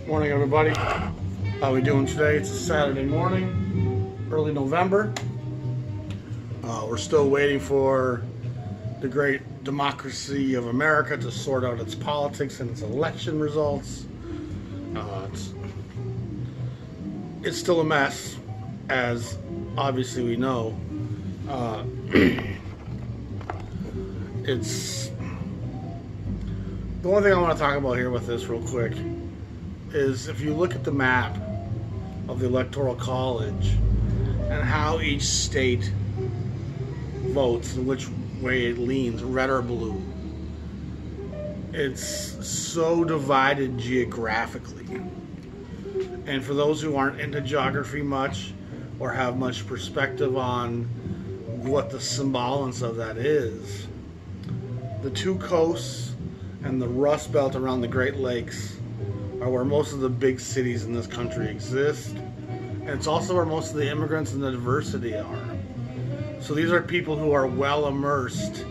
Morning, everybody. How we doing today? It's a Saturday morning, early November. We're still waiting for the great democracy of America to sort out its politics and its election results. It's still a mess, as obviously we know. It's the only thing I want to talk about here with this real quick is if you look at the map of the Electoral College and how each state votes and which way it leans, red or blue, it's so divided geographically. And for those who aren't into geography much or have much perspective on what the semblance of that is, the two coasts and the Rust Belt around the Great Lakes are where most of the big cities in this country exist, and it's also where most of the immigrants and the diversity are. So these are people who are well immersed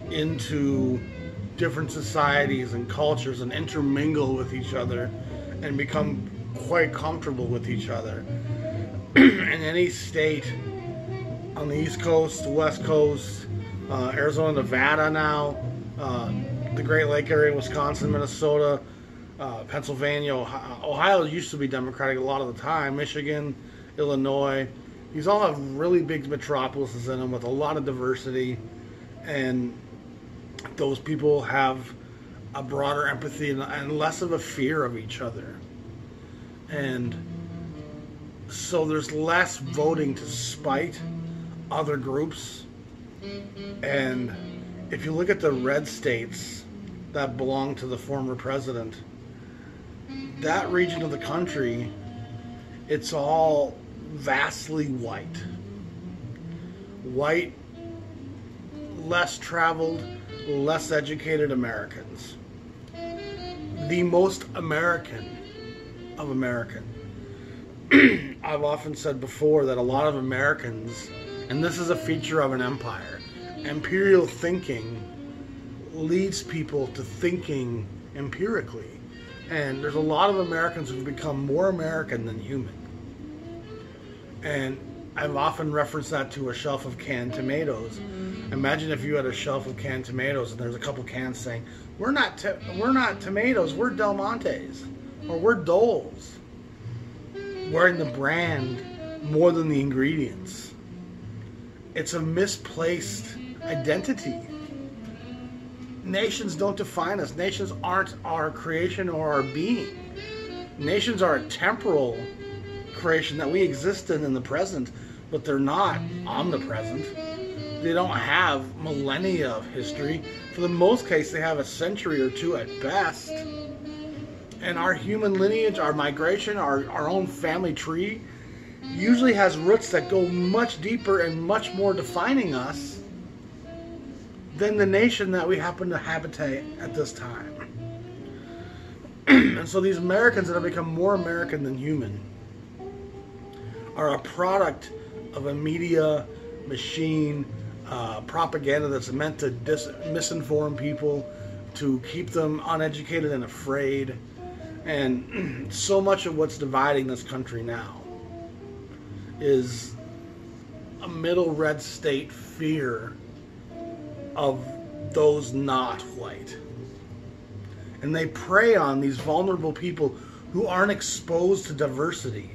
into different societies and cultures and intermingle with each other and become quite comfortable with each other. In any state on the East Coast, the West Coast, Arizona, Nevada now, the Great Lake area, Wisconsin, Minnesota, Pennsylvania, Ohio used to be Democratic a lot of the time, Michigan, Illinois. These all have really big metropolises in them with a lot of diversity, and those people have a broader empathy and less of a fear of each other. And so there's less voting to spite other groups. And if you look at the red states that belong to the former president, that region of the country, it's all vastly white. White, less traveled, less educated Americans. The most American of American. I've often said before that a lot of Americans, and this is a feature of an empire, imperial thinking leads people to thinking empirically. And there's a lot of Americans who've become more American than human. And I've often referenced that to a shelf of canned tomatoes. Imagine if you had a shelf of canned tomatoes and there's a couple cans saying, we're not tomatoes, we're Del Montes, or we're Dole's. Wearing the brand more than the ingredients. It's a misplaced identity. Nations don't define us. Nations aren't our creation or our being. Nations are a temporal creation that we exist in the present, but they're not omnipresent. They don't have millennia of history. For the most case, they have a century or two at best. And our human lineage, our migration, our own family tree, usually has roots that go much deeper and much more defining us than the nation that we happen to habitate at this time. And so these Americans that have become more American than human are a product of a media machine, propaganda that's meant to misinform people, to keep them uneducated and afraid. And so much of what's dividing this country now is a middle red state fear of those not white. And they prey on these vulnerable people who aren't exposed to diversity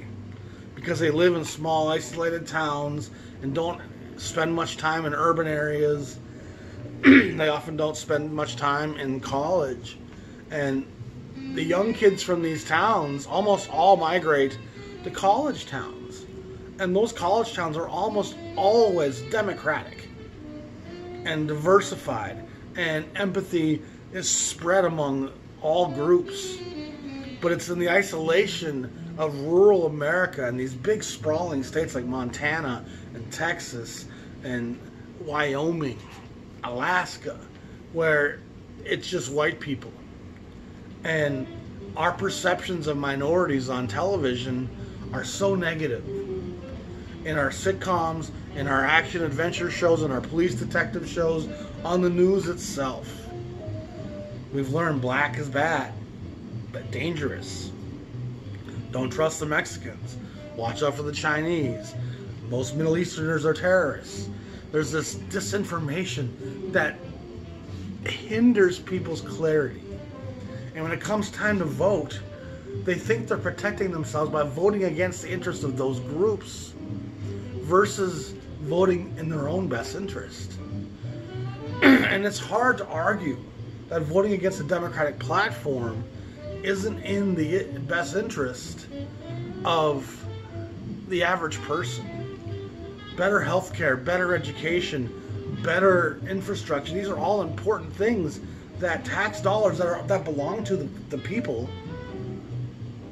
because they live in small, isolated towns and don't spend much time in urban areas. They often don't spend much time in college. And the young kids from these towns almost all migrate to college towns. And those college towns are almost always democratic and diversified, and empathy is spread among all groups. But it's in the isolation of rural America and these big sprawling states like Montana and Texas and Wyoming, Alaska, where it's just white people. And our perceptions of minorities on television are so negative. In our sitcoms, in our action adventure shows, in our police detective shows, on the news itself. We've learned black is bad, but dangerous. Don't trust the Mexicans. Watch out for the Chinese. Most Middle Easterners are terrorists. There's this disinformation that hinders people's clarity. And when it comes time to vote, they think they're protecting themselves by voting against the interests of those groups versus voting in their own best interest. And it's hard to argue that voting against a Democratic platform isn't in the best interest of the average person. Better healthcare, better education, better infrastructure. These are all important things that tax dollars that belong to the people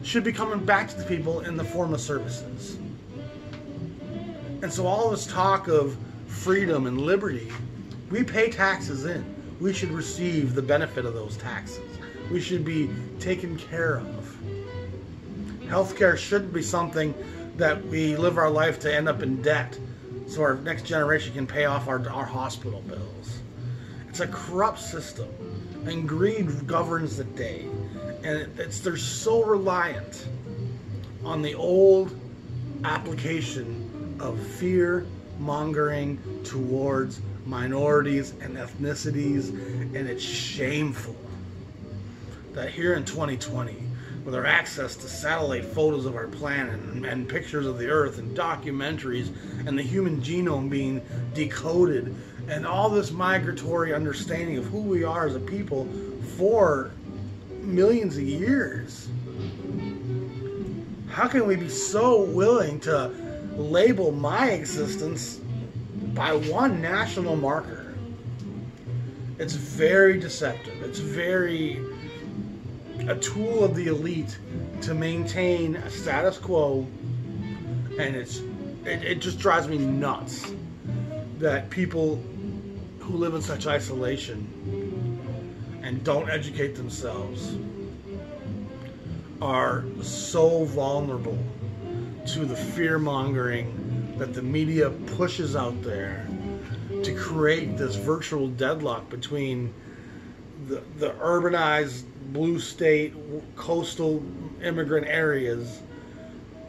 should be coming back to the people in the form of services. And so all this talk of freedom and liberty, we pay taxes in. We should receive the benefit of those taxes. We should be taken care of. Healthcare shouldn't be something that we live our life to end up in debt so our next generation can pay off our hospital bills. It's a corrupt system, and greed governs the day. And they're so reliant on the old application of fear mongering towards minorities and ethnicities, and it's shameful that here in 2020, with our access to satellite photos of our planet and pictures of the Earth and documentaries and the human genome being decoded and all this migratory understanding of who we are as a people for millions of years, how can we be so willing to label my existence by one national marker? It's very deceptive. It's very a tool of the elite to maintain a status quo, and it just drives me nuts that people who live in such isolation and don't educate themselves are so vulnerable to the fear-mongering that the media pushes out there to create this virtual deadlock between the urbanized blue state coastal immigrant areas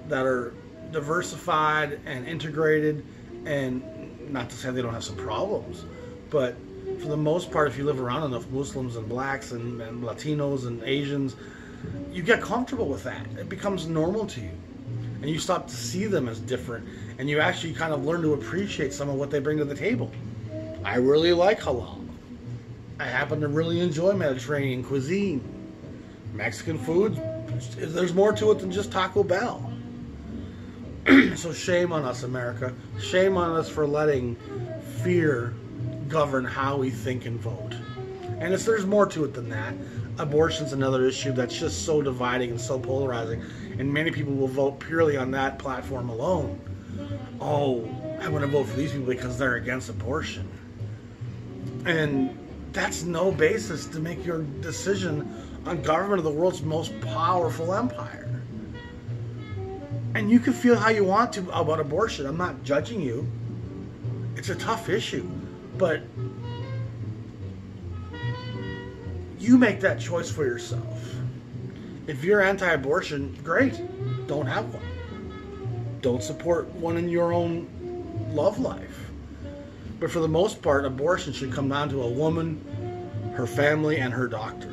that are diversified and integrated, and not to say they don't have some problems, but for the most part, if you live around enough Muslims and blacks and Latinos and Asians, you get comfortable with that. It becomes normal to you, and you stop to see them as different, and you actually kind of learn to appreciate some of what they bring to the table. I really like halal. I happen to really enjoy Mediterranean cuisine. Mexican food, there's more to it than just Taco Bell. So shame on us, America. Shame on us for letting fear govern how we think and vote. And there's more to it than that. Abortion's another issue that's just so dividing and so polarizing. And many people will vote purely on that platform alone. Oh, I want to vote for these people because they're against abortion. And that's no basis to make your decision on government of the world's most powerful empire. And you can feel how you want to about abortion. I'm not judging you. It's a tough issue. But you make that choice for yourself. If you're anti-abortion, great. Don't have one. Don't support one in your own love life. But for the most part, abortion should come down to a woman, her family, and her doctor.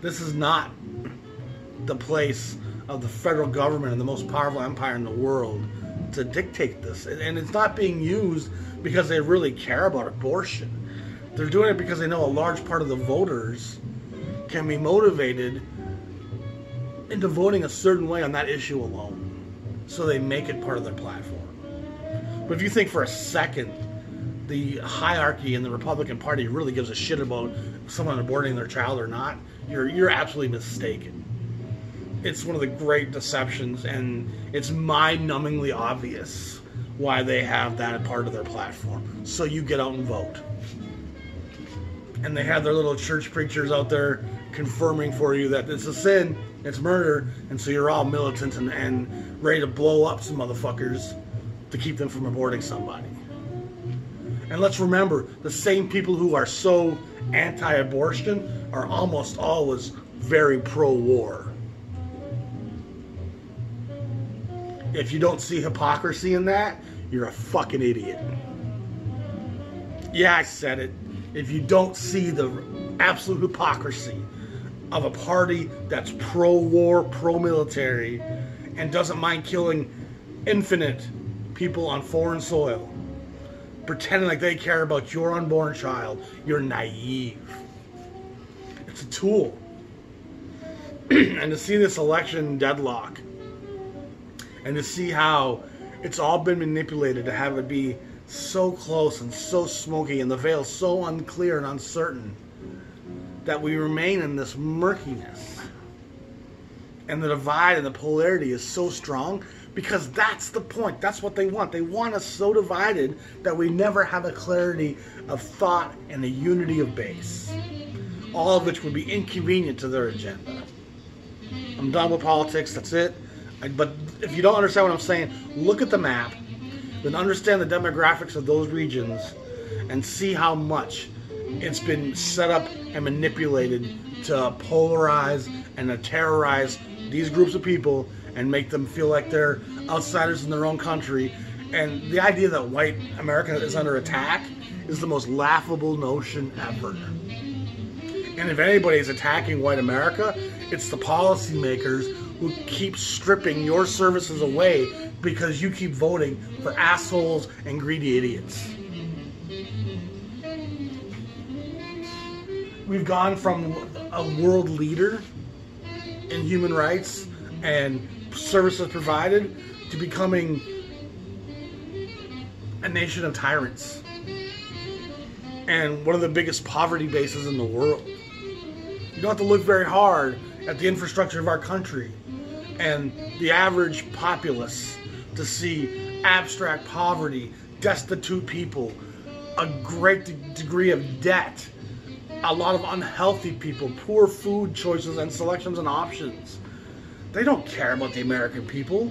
This is not the place of the federal government and the most powerful empire in the world to dictate this. And it's not being used because they really care about abortion. They're doing it because they know a large part of the voters can be motivated into voting a certain way on that issue alone. So they make it part of their platform. But if you think for a second the hierarchy in the Republican Party really gives a shit about someone aborting their child or not, you're absolutely mistaken. It's one of the great deceptions, and it's mind-numbingly obvious why they have that part of their platform. So you get out and vote. And they have their little church preachers out there confirming for you that it's a sin, it's murder, and so you're all militant and ready to blow up some motherfuckers to keep them from aborting somebody. And let's remember, the same people who are so anti-abortion are almost always very pro-war. If you don't see hypocrisy in that, you're a fucking idiot. Yeah, I said it. If you don't see the absolute hypocrisy of a party that's pro-war, pro-military, and doesn't mind killing infinite people on foreign soil, pretending like they care about your unborn child, you're naive. It's a tool. And to see this election deadlock, and to see how it's all been manipulated to have it be so close and so smoky, and the veil so unclear and uncertain, that we remain in this murkiness. And the divide and the polarity is so strong, because that's the point. That's what they want. They want us so divided that we never have a clarity of thought and a unity of base. All of which would be inconvenient to their agenda. I'm done with politics, that's it. But if you don't understand what I'm saying, look at the map, then understand the demographics of those regions, and see how much it's been set up and manipulated to polarize and to terrorize these groups of people and make them feel like they're outsiders in their own country. And the idea that white America is under attack is the most laughable notion ever. And if anybody's attacking white America, it's the policymakers who keep stripping your services away because you keep voting for assholes and greedy idiots. We've gone from a world leader in human rights and services provided to becoming a nation of tyrants and one of the biggest poverty bases in the world. You don't have to look very hard at the infrastructure of our country and the average populace to see abstract poverty, destitute people, a great degree of debt, a lot of unhealthy people, poor food choices and selections and options. They don't care about the American people.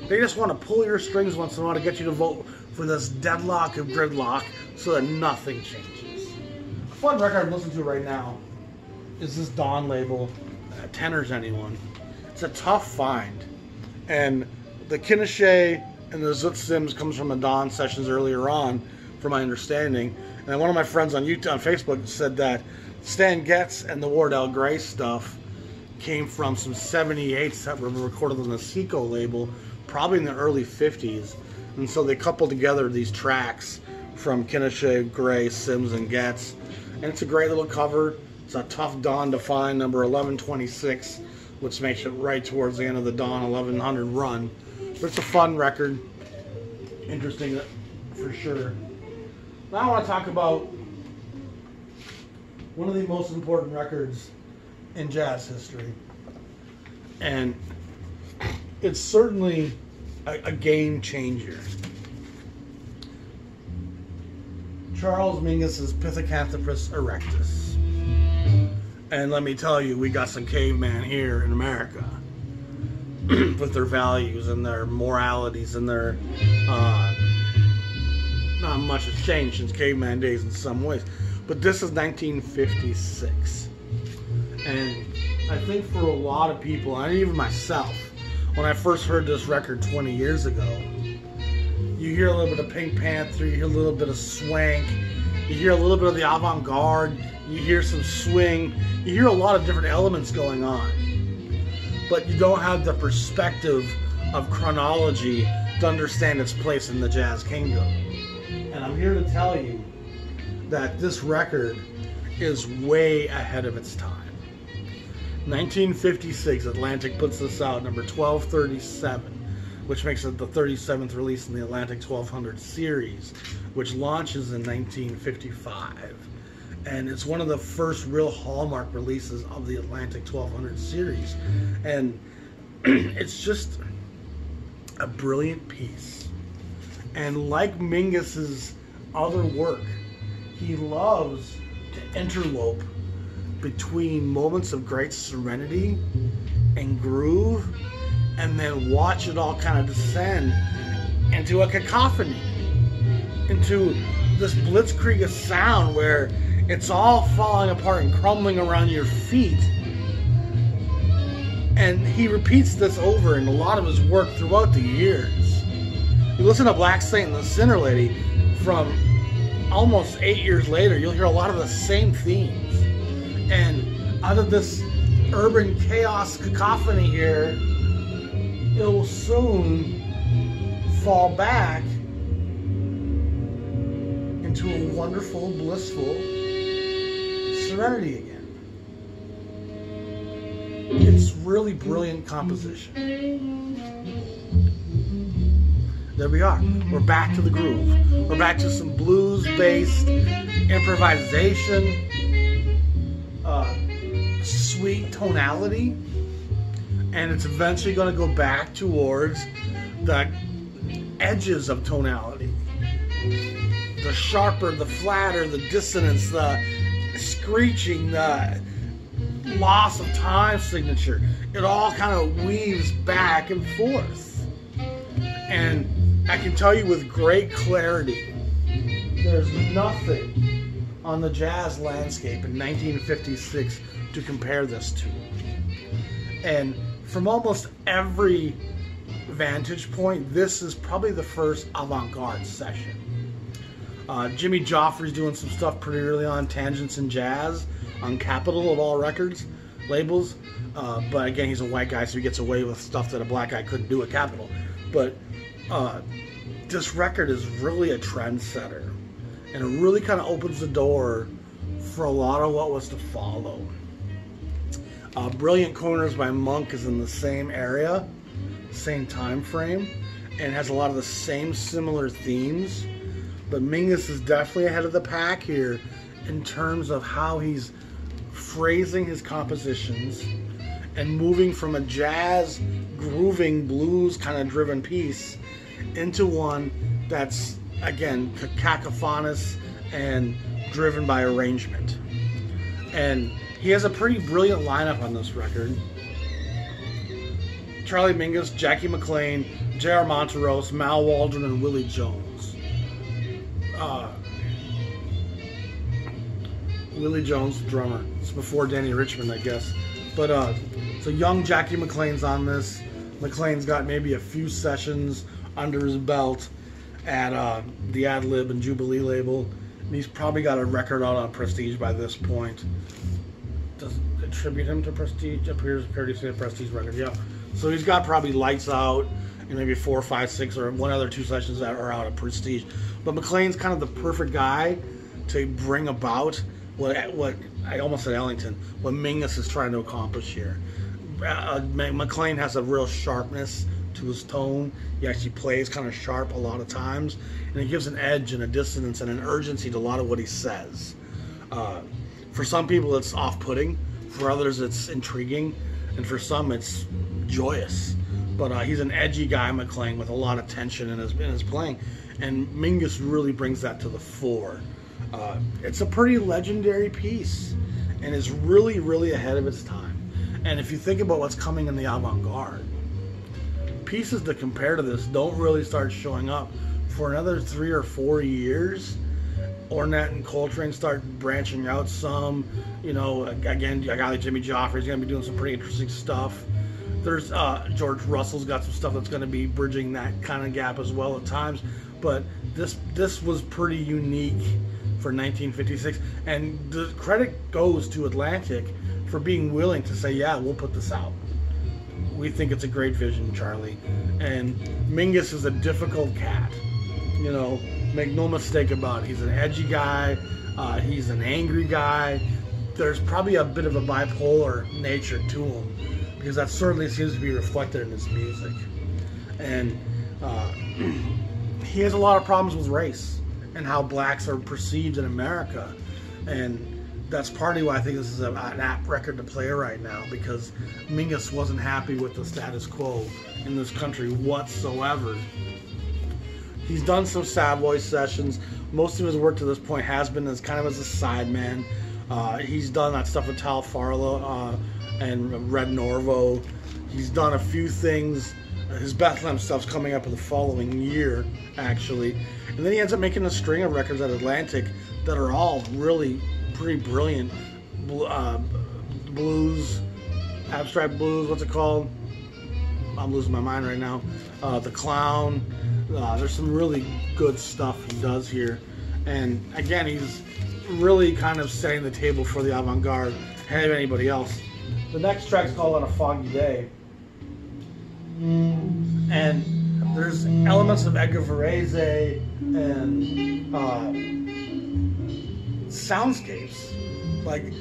They just want to pull your strings once in a while to get you to vote for this deadlock of gridlock so that nothing changes. A fun record I'm listening to right now is this Dawn label, Tenors Anyone. It's a tough find. And the Kinnishay and the Zoot Sims comes from the Dawn sessions earlier on, from my understanding. And one of my friends on YouTube, on Facebook, said that Stan Getz and the Wardell Gray stuff came from some 78s that were recorded on the Seco label, probably in the early 50s. And so they coupled together these tracks from Kinnishay, Gray, Sims, and Getz. And it's a great little cover. It's a tough Dawn to find, number 1126, which makes it right towards the end of the Dawn 1100 run. But it's a fun record. Interesting for sure. Now I want to talk about one of the most important records in jazz history. And it's certainly a game changer. Charles Mingus's Pithecanthropus erectus. And let me tell you, we got some cavemen here in America with their values and their moralities and their not much has changed since caveman days in some ways, but this is 1956, and I think for a lot of people, and even myself, when I first heard this record 20 years ago, you hear a little bit of Pink Panther, you hear a little bit of swank, you hear a little bit of the avant-garde, you hear some swing, you hear a lot of different elements going on, but you don't have the perspective of chronology to understand its place in the jazz kingdom. And I'm here to tell you that this record is way ahead of its time. 1956, Atlantic puts this out, number 1237, which makes it the 37th release in the Atlantic 1200 series, which launches in 1955. And it's one of the first real hallmark releases of the Atlantic 1200 series. And it's just a brilliant piece. And like Mingus's other work, he loves to interlope between moments of great serenity and groove, and then watch it all kind of descend into a cacophony, into this blitzkrieg of sound where it's all falling apart and crumbling around your feet. And he repeats this over in a lot of his work throughout the years. You listen to Black Saint and the Sinner Lady from almost 8 years later, you'll hear a lot of the same themes. And out of this urban chaos cacophony here, it will soon fall back into a wonderful, blissful serenity again. It's really brilliant composition. There we are. We're back to the groove. We're back to some blues-based improvisation, sweet tonality, and it's eventually going to go back towards the edges of tonality. The sharper, the flatter, the dissonance, the screeching, the loss of time signature. It all kind of weaves back and forth. And I can tell you with great clarity, there's nothing on the jazz landscape in 1956 to compare this to. And from almost every vantage point, this is probably the first avant-garde session. Jimmy Joffrey's doing some stuff pretty early on, Tangents in Jazz, on Capitol of all records labels. But again, he's a white guy, so he gets away with stuff that a black guy couldn't do at Capitol. But this record is really a trendsetter, and it really kind of opens the door for a lot of what was to follow. Brilliant Corners by Monk is in the same area, same time frame, and has a lot of the same similar themes. But Mingus is definitely ahead of the pack here in terms of how he's phrasing his compositions and moving from a jazz, grooving, blues kind of driven piece into one that's, again, cacophonous and driven by arrangement. And he has a pretty brilliant lineup on this record. Charlie Mingus, Jackie McLean, J.R. Monteros, Mal Waldron, and Willie Jones. Willie Jones, the drummer. It's before Danny Richmond, I guess. But so young Jackie McLean's on this. McLean's got maybe a few sessions under his belt at the Ad Lib and Jubilee label. And he's probably got a record out on Prestige by this point. Does it attribute him to Prestige? Appears to say a Prestige record, yeah. So he's got probably Lights Out and maybe 4, 5, 6, or one other 2 sessions that are out of Prestige. But McLean's kind of the perfect guy to bring about what I almost said Ellington, what Mingus is trying to accomplish here. McLean has a real sharpness to his tone. He actually plays kind of sharp a lot of times, and he gives an edge and a dissonance and an urgency to a lot of what he says. For some people it's off-putting, for others it's intriguing, and for some it's joyous. But he's an edgy guy, McLean, with a lot of tension in his playing, and Mingus really brings that to the fore. It's a pretty legendary piece, and is really, really ahead of its time. And if you think about what's coming in the avant-garde, pieces to compare to this don't really start showing up for another 3 or 4 years. Ornette and Coltrane start branching out some. You know, again, a guy like Jimmy Joffrey's going to be doing some pretty interesting stuff. There's George Russell's got some stuff that's going to be bridging that kind of gap as well at times. But this was pretty unique for 1956, and the credit goes to Atlantic for being willing to say, yeah, we'll put this out. We think it's a great vision, Charlie. And Mingus is a difficult cat. You know, make no mistake about it. He's an edgy guy. He's an angry guy. There's probably a bit of a bipolar nature to him, because that certainly seems to be reflected in his music. And he has a lot of problems with race and how blacks are perceived in America. And that's partly why I think this is an apt record to play right now, because Mingus wasn't happy with the status quo in this country whatsoever. He's done some Savoy sessions. Most of his work to this point has been as kind of as a sideman. He's done that stuff with Tal Farlow and Red Norvo. He's done a few things. His Bethlehem stuff's coming up in the following year, actually. And then he ends up making a string of records at Atlantic that are all really pretty brilliant blues, Abstract Blues, what's it called? I'm losing my mind right now. The Clown. There's some really good stuff he does here. And again, he's really kind of setting the table for the avant-garde ahead of anybody else. The next track's called On a Foggy Day. And there's elements of Edgar Varese and soundscapes. Like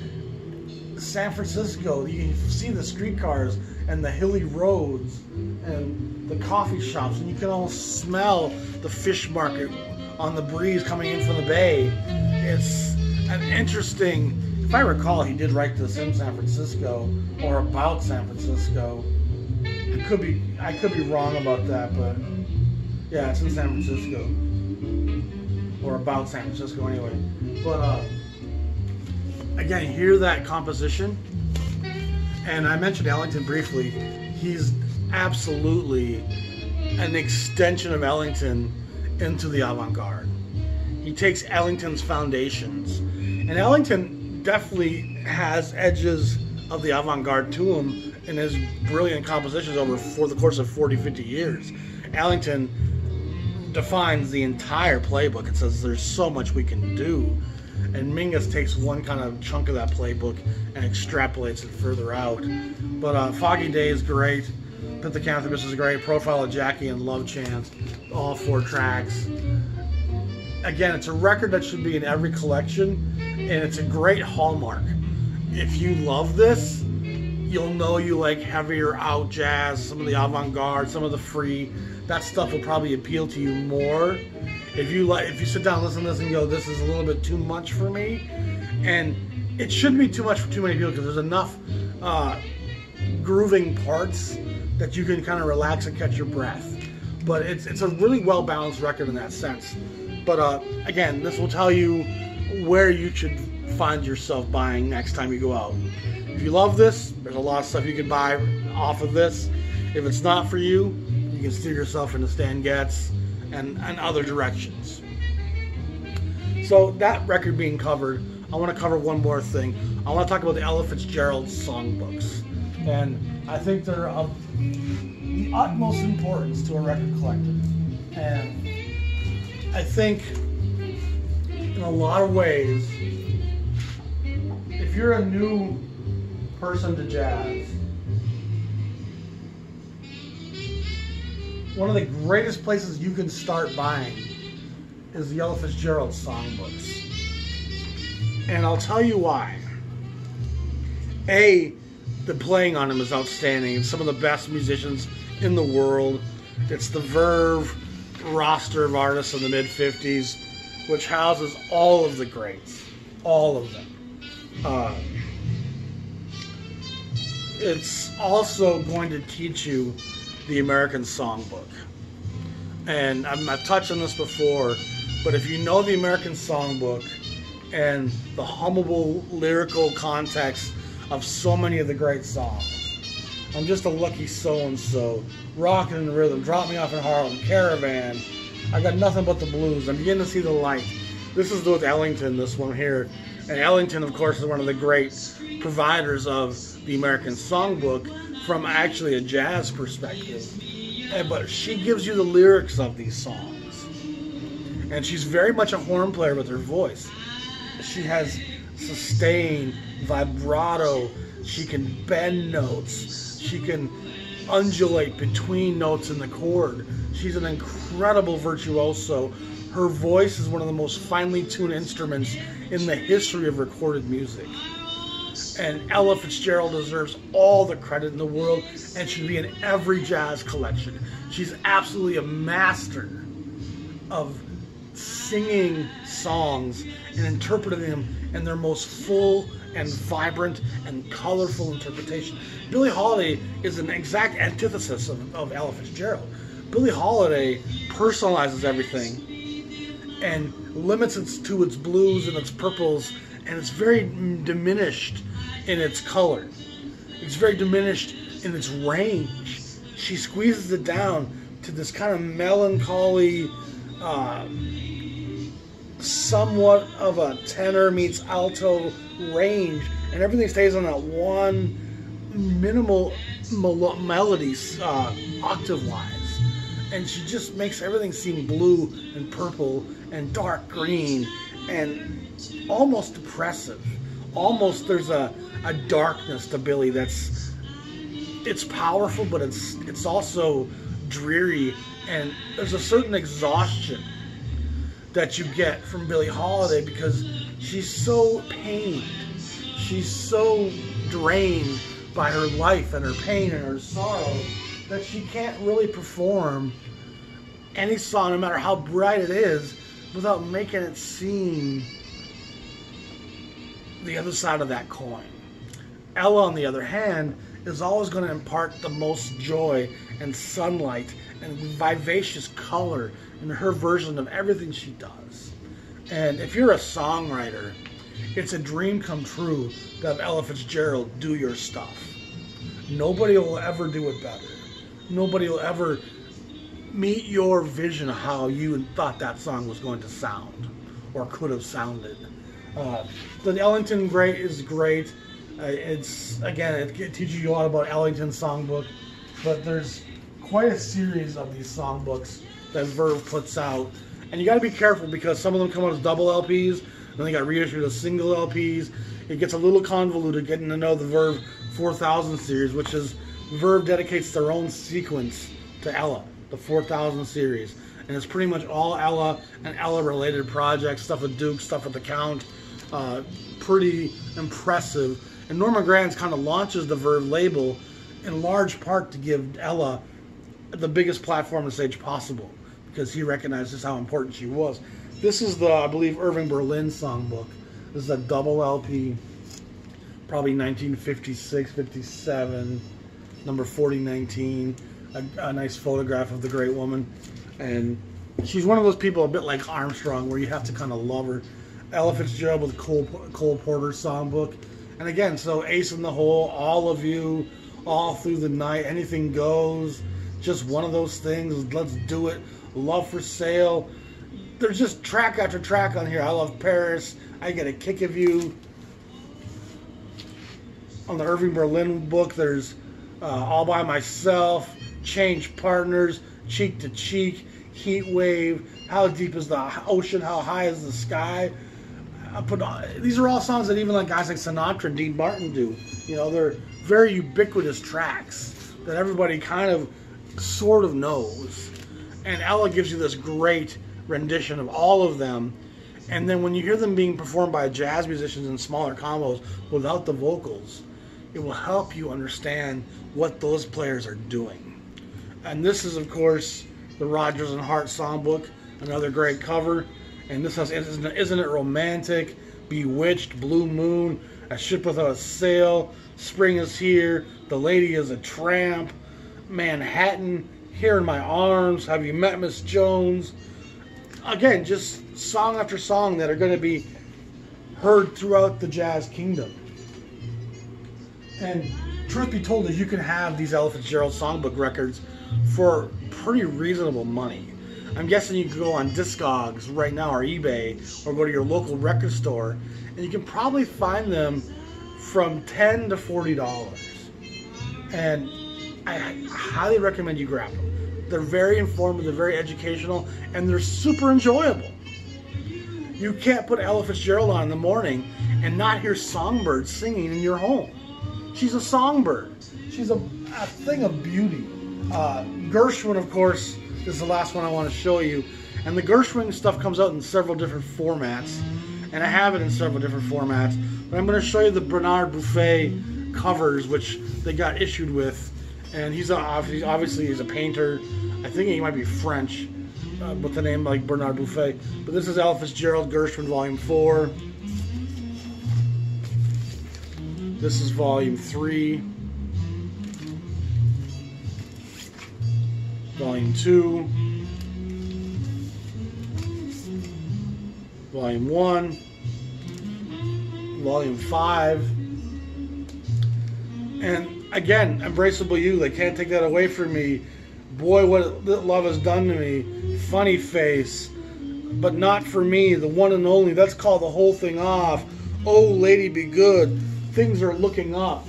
San Francisco, you can see the streetcars and the hilly roads and the coffee shops, and you can almost smell the fish market on the breeze coming in from the bay. It's an interesting, if I recall, he did write this in San Francisco or about San Francisco. I could be wrong about that, but yeah, it's in San Francisco or about San Francisco anyway. But again, hear that composition. And I mentioned Ellington briefly. He's absolutely an extension of Ellington into the avant-garde. He takes Ellington's foundations. And Ellington definitely has edges of the avant-garde to him in his brilliant compositions for the course of 40, 50 years. Ellington defines the entire playbook and says there's so much we can do. And Mingus takes one kind of chunk of that playbook and extrapolates it further out. But Foggy Day is great. Pithecanthropus is great. Profile of Jackie and Love Chance. All 4 tracks. Again, it's a record that should be in every collection, and it's a great hallmark. If you love this, you'll know you like heavier out jazz, some of the avant-garde, some of the free. That stuff will probably appeal to you more. If you sit down and listen to this and go, this is a little bit too much for me, and it shouldn't be too much for too many people because there's enough grooving parts that you can kind of relax and catch your breath. But it's a really well-balanced record in that sense. But again, this will tell you where you should find yourself buying next time you go out. If you love this, there's a lot of stuff you can buy off of this. If it's not for you, you can steer yourself into Stan Getz and other directions. So that record being covered, I want to cover one more thing. I want to talk about the Ella Fitzgerald songbooks. And I think they're of the utmost importance to a record collector. And I think in a lot of ways, if you're a new person to jazz, one of the greatest places you can start buying is the Ella Fitzgerald songbooks. And I'll tell you why. A, the playing on them is outstanding. It's some of the best musicians in the world. It's the Verve roster of artists in the mid-50s, which houses all of the greats. All of them. It's also going to teach you the American Songbook. And I've touched on this before, but if you know the American Songbook and the hummable lyrical context of so many of the great songs, I'm Just a Lucky So-and-so, Rockin' in the Rhythm, Drop Me Off in Harlem, Caravan, I Got Nothing But the Blues, I'm Beginning to See the Light. This is with Ellington, this one here. And Ellington, of course, is one of the great providers of the American Songbook from actually a jazz perspective. But she gives you the lyrics of these songs. And she's very much a horn player with her voice. She has sustain, vibrato, she can bend notes, she can undulate between notes in the chord. She's an incredible virtuoso. Her voice is one of the most finely tuned instruments in the history of recorded music. And Ella Fitzgerald deserves all the credit in the world and should be in every jazz collection. She's absolutely a master of singing songs and interpreting them in their most full and vibrant and colorful interpretation. Billie Holiday is an exact antithesis of Ella Fitzgerald. Billie Holiday personalizes everything and limits it to its blues and its purples, and it's very diminished in its color. It's very diminished in its range. She squeezes it down to this kind of melancholy, somewhat of a tenor meets alto range, and everything stays on that one minimal melodies octave-wise, and she just makes everything seem blue and purple and dark green and almost depressive. Almost there's a darkness to Billie it's powerful, but it's also dreary, and there's a certain exhaustion that you get from Billie Holiday because she's so pained. She's so drained by her life and her pain and her sorrow that she can't really perform any song, no matter how bright it is, without making it seem the other side of that coin. Ella, on the other hand, is always going to impart the most joy and sunlight and vivacious color in her version of everything she does. And if you're a songwriter, it's a dream come true to have Ella Fitzgerald do your stuff. Nobody will ever do it better. Nobody will ever meet your vision of how you thought that song was going to sound or could have sounded. The Ellington Great is great. It's, again, it teaches you a lot about Ellington's songbook, but there's quite a series of these songbooks that Verve puts out. And you got to be careful because some of them come out as double LPs, and then they got reissued as single LPs. It gets a little convoluted getting to know the Verve 4000 series, which is Verve dedicates their own sequence to Ella, the 4000 series. And it's pretty much all Ella and Ella-related projects, stuff with Duke, stuff with the Count. Pretty impressive. And Norman Granz kind of launches the Verve label in large part to give Ella the biggest platform and stage possible because he recognizes how important she was. This is the, I believe, Irving Berlin songbook. This is a double LP, probably 1956, 57, number 4019. A nice photograph of the great woman. And she's one of those people a bit like Armstrong where you have to kind of love her. Ella Fitzgerald with Cole Porter's songbook. And again, so Ace in the Hole, All of You, All Through the Night, Anything Goes, just one of those things, Let's Do It, Love for Sale. There's just track after track on here. I Love Paris, I Get a Kick of You. On the Irving Berlin book, there's All By Myself, Change Partners, Cheek to Cheek, Heat Wave, How Deep is the Ocean, How High is the Sky. These are all songs that even like guys like Sinatra and Dean Martin do. You know, they're very ubiquitous tracks that everybody kind of sort of knows. And Ella gives you this great rendition of all of them. And then when you hear them being performed by jazz musicians in smaller combos without the vocals, it will help you understand what those players are doing. And this is, of course, the Rodgers and Hart songbook, another great cover. And this has Isn't It Romantic, Bewitched, Blue Moon, A Ship Without a Sail, Spring is Here, The Lady is a Tramp, Manhattan, Here in My Arms, Have You Met Miss Jones? Again, just song after song that are going to be heard throughout the jazz kingdom. And truth be told, is you can have these Ella Fitzgerald songbook records for pretty reasonable money. I'm guessing you can go on Discogs right now or eBay or go to your local record store and you can probably find them from $10 to $40. And I highly recommend you grab them. They're very informative, they're very educational, and they're super enjoyable. You can't put Ella Fitzgerald on in the morning and not hear songbirds singing in your home. She's a songbird. She's a thing of beauty. Gershwin, of course, is the last one I want to show you. And the Gershwin stuff comes out in several different formats. And I have it in several different formats. But I'm going to show you the Bernard Buffet covers, which they got issued with. And he's obviously he's a painter. I think he might be French with the name like Bernard Buffet. But this is Ella Fitzgerald Gershwin Volume 4. This is Volume 3. Volume 2, Volume 1, Volume 5, and again, Embraceable You, they can't take that away from me. Boy, what love has done to me. Funny Face, But Not For Me, The One and Only, Let's Call the Whole Thing Off, Oh Lady Be Good, Things Are Looking Up.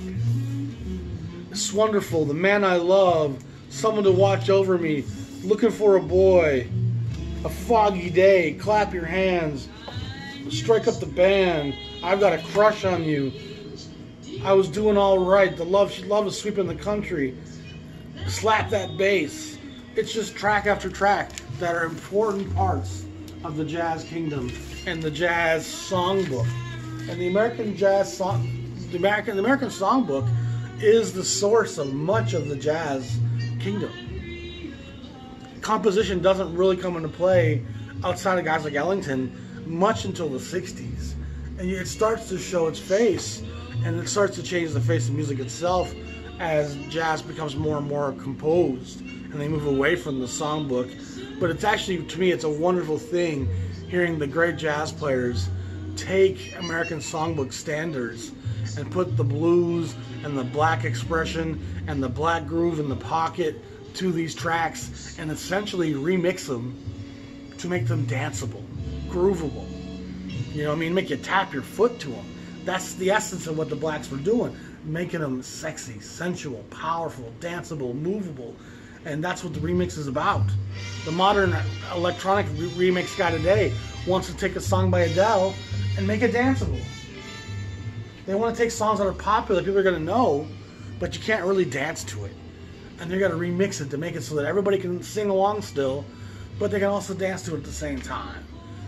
It's wonderful. The man I love, someone to watch over me, looking for a boy, a foggy day, clap your hands, strike up the band, I've got a crush on you, I was doing all right, the love is sweeping the country, slap that bass. It's just track after track that are important parts of the jazz kingdom and the jazz songbook. And the American songbook is the source of much of the jazz kingdom. Composition doesn't really come into play outside of guys like Ellington much until the 60s. And it starts to show its face, and it starts to change the face of music itself as jazz becomes more and more composed and they move away from the songbook. But it's actually, to me, it's a wonderful thing hearing the great jazz players take American songbook standards and put the blues and the black expression and the black groove in the pocket to these tracks and essentially remix them to make them danceable, groovable. You know what I mean? Make you tap your foot to them. That's the essence of what the blacks were doing, making them sexy, sensual, powerful, danceable, movable. And that's what the remix is about. The modern electronic remix guy today wants to take a song by Adele and make it danceable. They want to take songs that are popular, people are going to know, but you can't really dance to it. And they're going to remix it to make it so that everybody can sing along still, but they can also dance to it at the same time.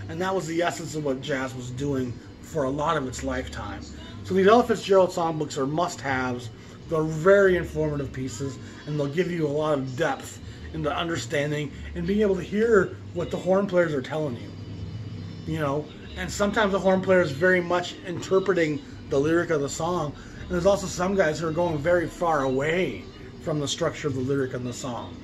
And that was the essence of what jazz was doing for a lot of its lifetime. So these Ella Fitzgerald songbooks are must-haves. They're very informative pieces, and they'll give you a lot of depth into understanding and being able to hear what the horn players are telling you. You know, and sometimes the horn player is very much interpreting the lyric of the song. And there's also some guys who are going very far away from the structure of the lyric in the song.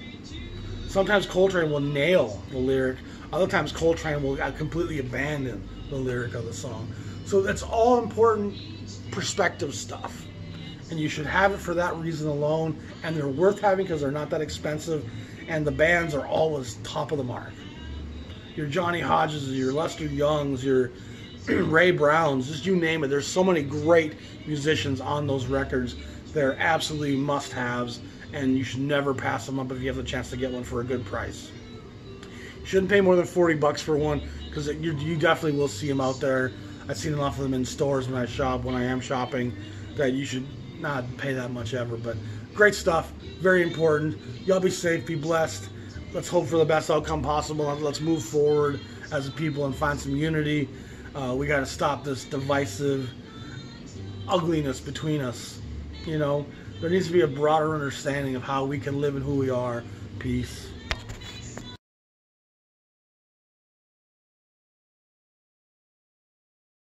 Sometimes Coltrane will nail the lyric. Other times Coltrane will completely abandon the lyric of the song. So that's all important perspective stuff. And you should have it for that reason alone. And they're worth having because they're not that expensive. And the bands are always top of the mark. Your Johnny Hodges, your Lester Youngs, your Ray Browns, just you name it. There's so many great musicians on those records. They're absolutely must-haves, and you should never pass them up if you have the chance to get one for a good price. You shouldn't pay more than $40 for one, because you definitely will see them out there. I've seen enough of them in stores when I am shopping, that you should not pay that much ever. But great stuff, very important. Y'all be safe, be blessed. Let's hope for the best outcome possible. Let's move forward as a people and find some unity. We got to stop this divisive ugliness between us. You know, there needs to be a broader understanding of how we can live and who we are. Peace.